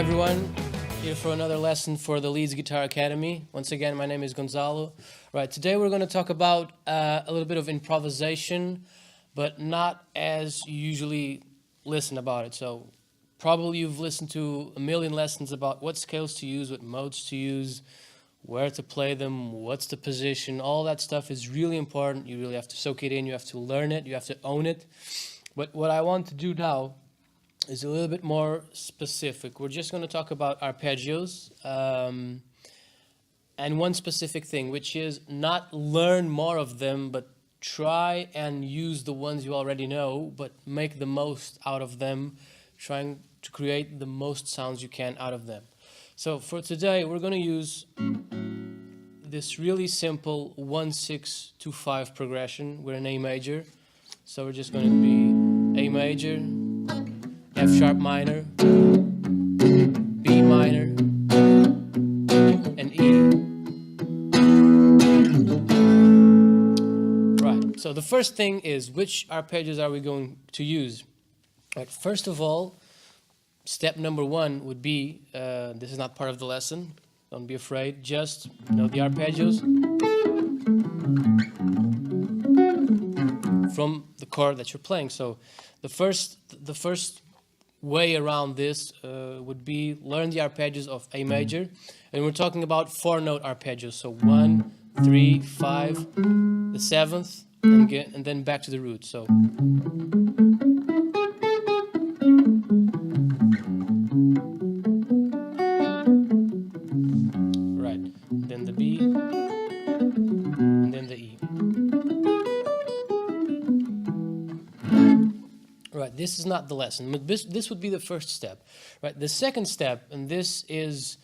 everyone, here for another lesson for the LEEDS Guitar Academy. Once again, my name is Gonçalo. Right, today we're going to talk about a little bit of improvisation, but not as you usually listen about it. So probably you've listened to a million lessons about what scales to use, what modes to use, where to play them, what's the position. All that stuff is really important. You really have to soak it in, you have to learn it, you have to own it. But what I want to do now is a little bit more specific. We're just going to talk about arpeggios and one specific thing, which is not learn more of them, but try and use the ones you already know, but make the most out of them, trying to create the most sounds you can out of them. So for today, we're going to use this really simple 1-6-2-5 progression. We're in A major, so we're just going to be A major, F sharp minor, B minor, and E. Right, so the first thing is, which arpeggios are we going to use? Right, first of all, step number one would be, this is not part of the lesson, don't be afraid, just know the arpeggios from the chord that you're playing. So the first way around this would be learn the arpeggios of A major, and we're talking about 4-note arpeggios. So 1, 3, 5, the 7th, and then back to the root. So right, then the B, and then the E. Right, this is not the lesson, but this would be the first step. Right, the second step, and this is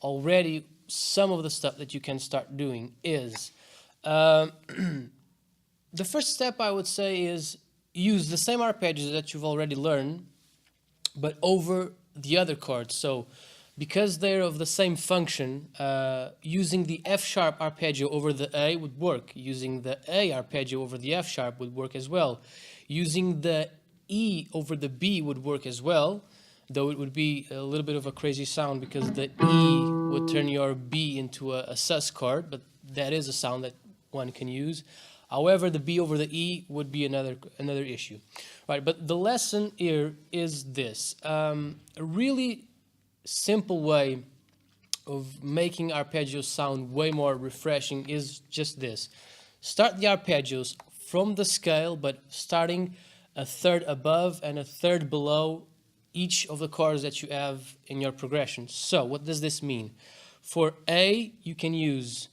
already some of the stuff that you can start doing, is the first step I would say is use the same arpeggios that you've already learned, but over the other chords. So because they're of the same function, using the F sharp arpeggio over the A would work. Using the A arpeggio over the F sharp would work as well. Using the E over the B would work as well, though it would be a little bit of a crazy sound because the E would turn your B into a sus chord, but that is a sound that one can use. However, the B over the E would be another issue. Right, but the lesson here is this. A really simple way of making arpeggios sound way more refreshing is just this. Start the arpeggios from the scale, but starting a third above and a third below each of the chords that you have in your progression. So what does this mean? For A, you can use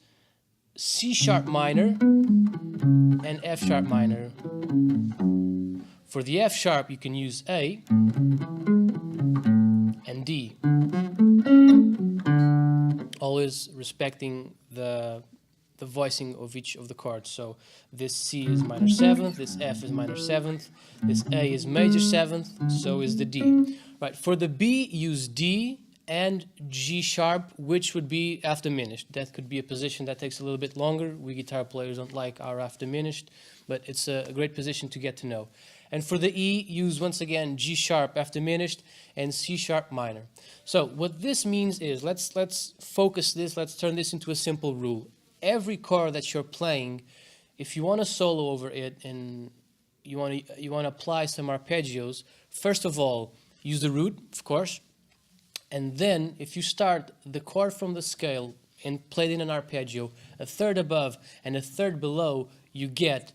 C sharp minor and F sharp minor. For the F sharp, you can use A and D, always respecting the voicing of each of the chords. So this C is minor 7th, this F is minor 7th, this A is major 7th, so is the D. Right, for the B, use D and G sharp, which would be F diminished. That could be a position that takes a little bit longer. We guitar players don't like our F diminished, but it's a great position to get to know. And for the E, use once again G sharp, F diminished, and C sharp minor. So what this means is, let's focus this, let's turn this into a simple rule. Every chord that you're playing, if you want to solo over it and you want to apply some arpeggios, first of all, use the root, of course, and then if you start the chord from the scale and play it in an arpeggio, a third above and a third below, you get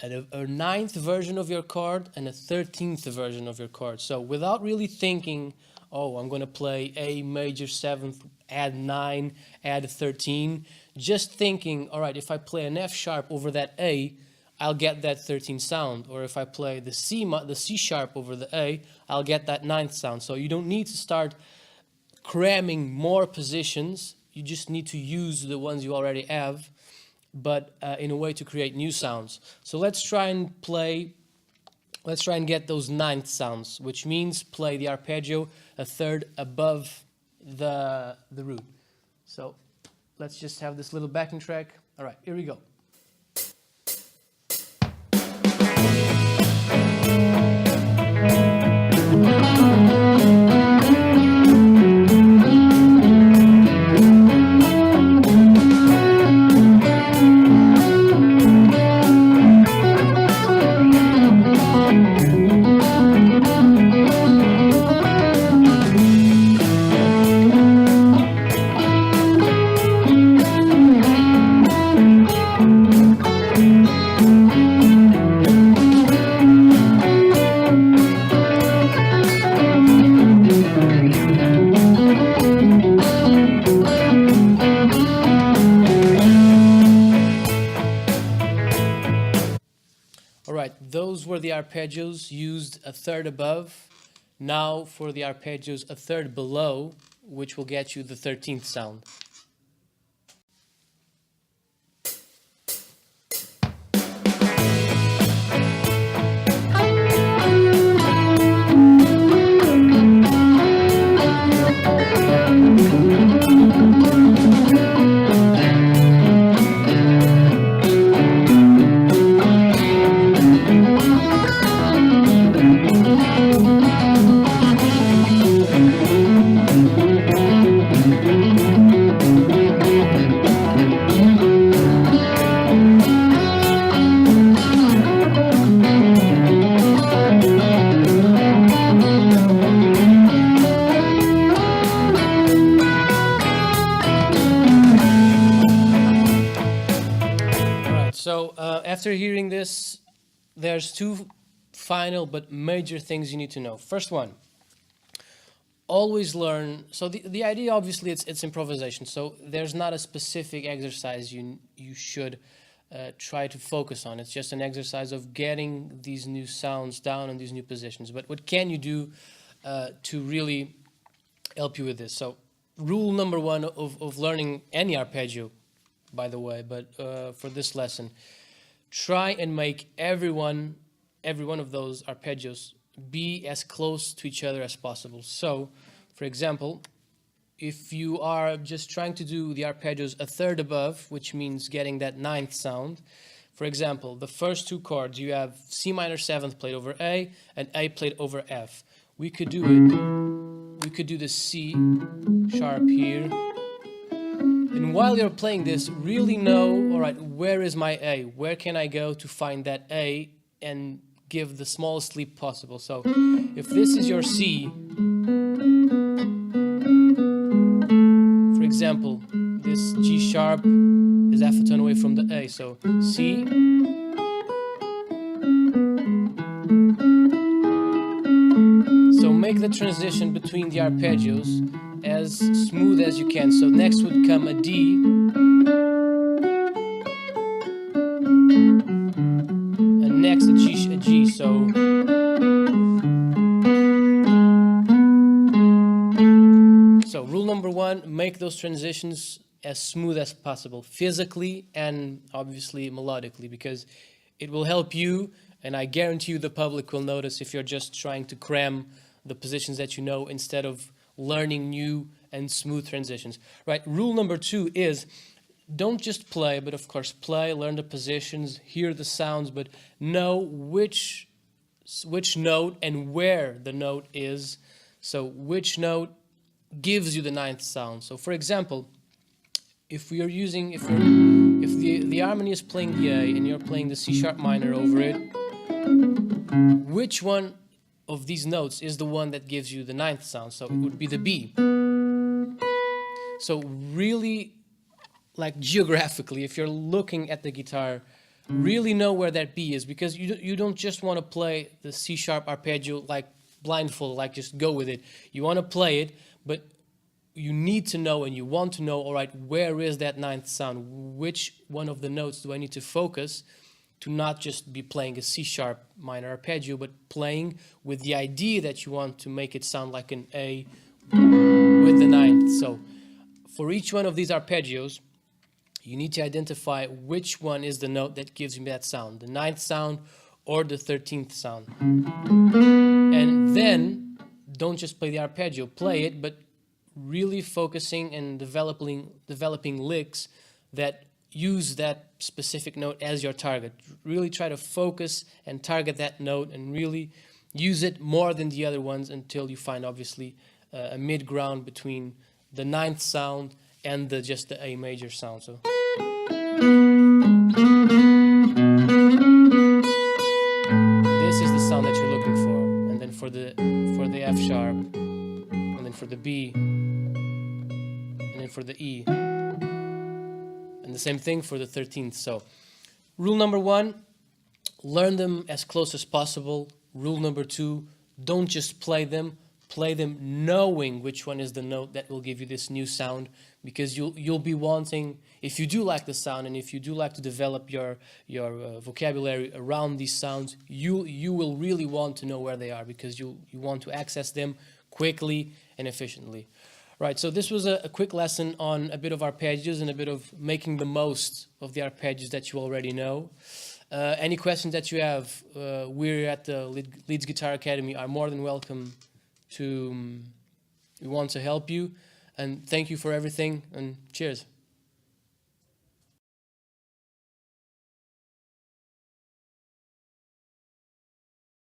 a 9th version of your chord and a 13th version of your chord. So without really thinking, oh, I'm going to play A major 7th, add 9, add 13, just thinking, all right, if I play an F sharp over that A, I'll get that 13th sound. Or if I play the C sharp over the A, I'll get that 9th sound. So you don't need to start cramming more positions. You just need to use the ones you already have, but in a way to create new sounds. So let's try and get those 9th sounds, which means play the arpeggio a third above the root. So let's just have this little backing track. All right, here we go. were the arpeggios used a third above. Now for the arpeggios a third below, which will get you the 13th sound. After hearing this, there's two final but major things you need to know. First one, always learn. So the idea, obviously, it's improvisation. So there's not a specific exercise you should try to focus on. It's just an exercise of getting these new sounds down in these new positions. But what can you do to really help you with this? So rule number one of learning any arpeggio, by the way, but for this lesson, try and make every one of those arpeggios be as close to each other as possible. So, for example, if you are just trying to do the arpeggios a third above, which means getting that 9th sound, for example, the first two chords, you have C minor 7th played over A and A played over F. We could do the C sharp here. And while you're playing this, really know, all right, where is my A? Where can I go to find that A and give the smallest leap possible? So if this is your C, for example, this G sharp is half a tone away from the A. So C, so make the transition between the arpeggios as smooth as you can. So next would come a D, and next a G. So rule number one, make those transitions as smooth as possible, physically and obviously melodically, because it will help you, and I guarantee you the public will notice if you're just trying to cram the positions that you know instead of learning new and smooth transitions. Right, rule number two is don't just play, but of course play, learn the positions, hear the sounds, but know which note and where the note is. So which note gives you the 9th sound. So for example, if the harmony is playing the A and you're playing the C sharp minor over it, which one of these notes is the one that gives you the 9th sound? So it would be the B. So really, like geographically, if you're looking at the guitar, really know where that B is, because you don't just want to play the C sharp arpeggio like blindfold, like just go with it. You want to play it, but you need to know and you want to know, all right, where is that 9th sound? Which one of the notes do I need to focus to not just be playing a C sharp minor arpeggio, but playing with the idea that you want to make it sound like an A with the 9th. So for each one of these arpeggios, you need to identify which one is the note that gives me that sound, the 9th sound or the 13th sound. And then don't just play the arpeggio, play it, but really focusing and developing licks that use that specific note as your target. Really try to focus and target that note and really use it more than the other ones until you find, obviously, a mid-ground between the 9th sound and just the A major sound. So this is the sound that you're looking for. And then for the F sharp, and then for the B, and then for the E. And the same thing for the 13th. So rule number one, learn them as close as possible. Rule number two, don't just play them, play them knowing which one is the note that will give you this new sound, because you'll be wanting, if you do like the sound and if you do like to develop your vocabulary around these sounds, you will really want to know where they are, because you want to access them quickly and efficiently. Right, so this was a quick lesson on a bit of arpeggios and a bit of making the most of the arpeggios that you already know. Any questions that you have, we're at the LEEDS Guitar Academy are more than welcome to, we want to help you. And thank you for everything, and cheers.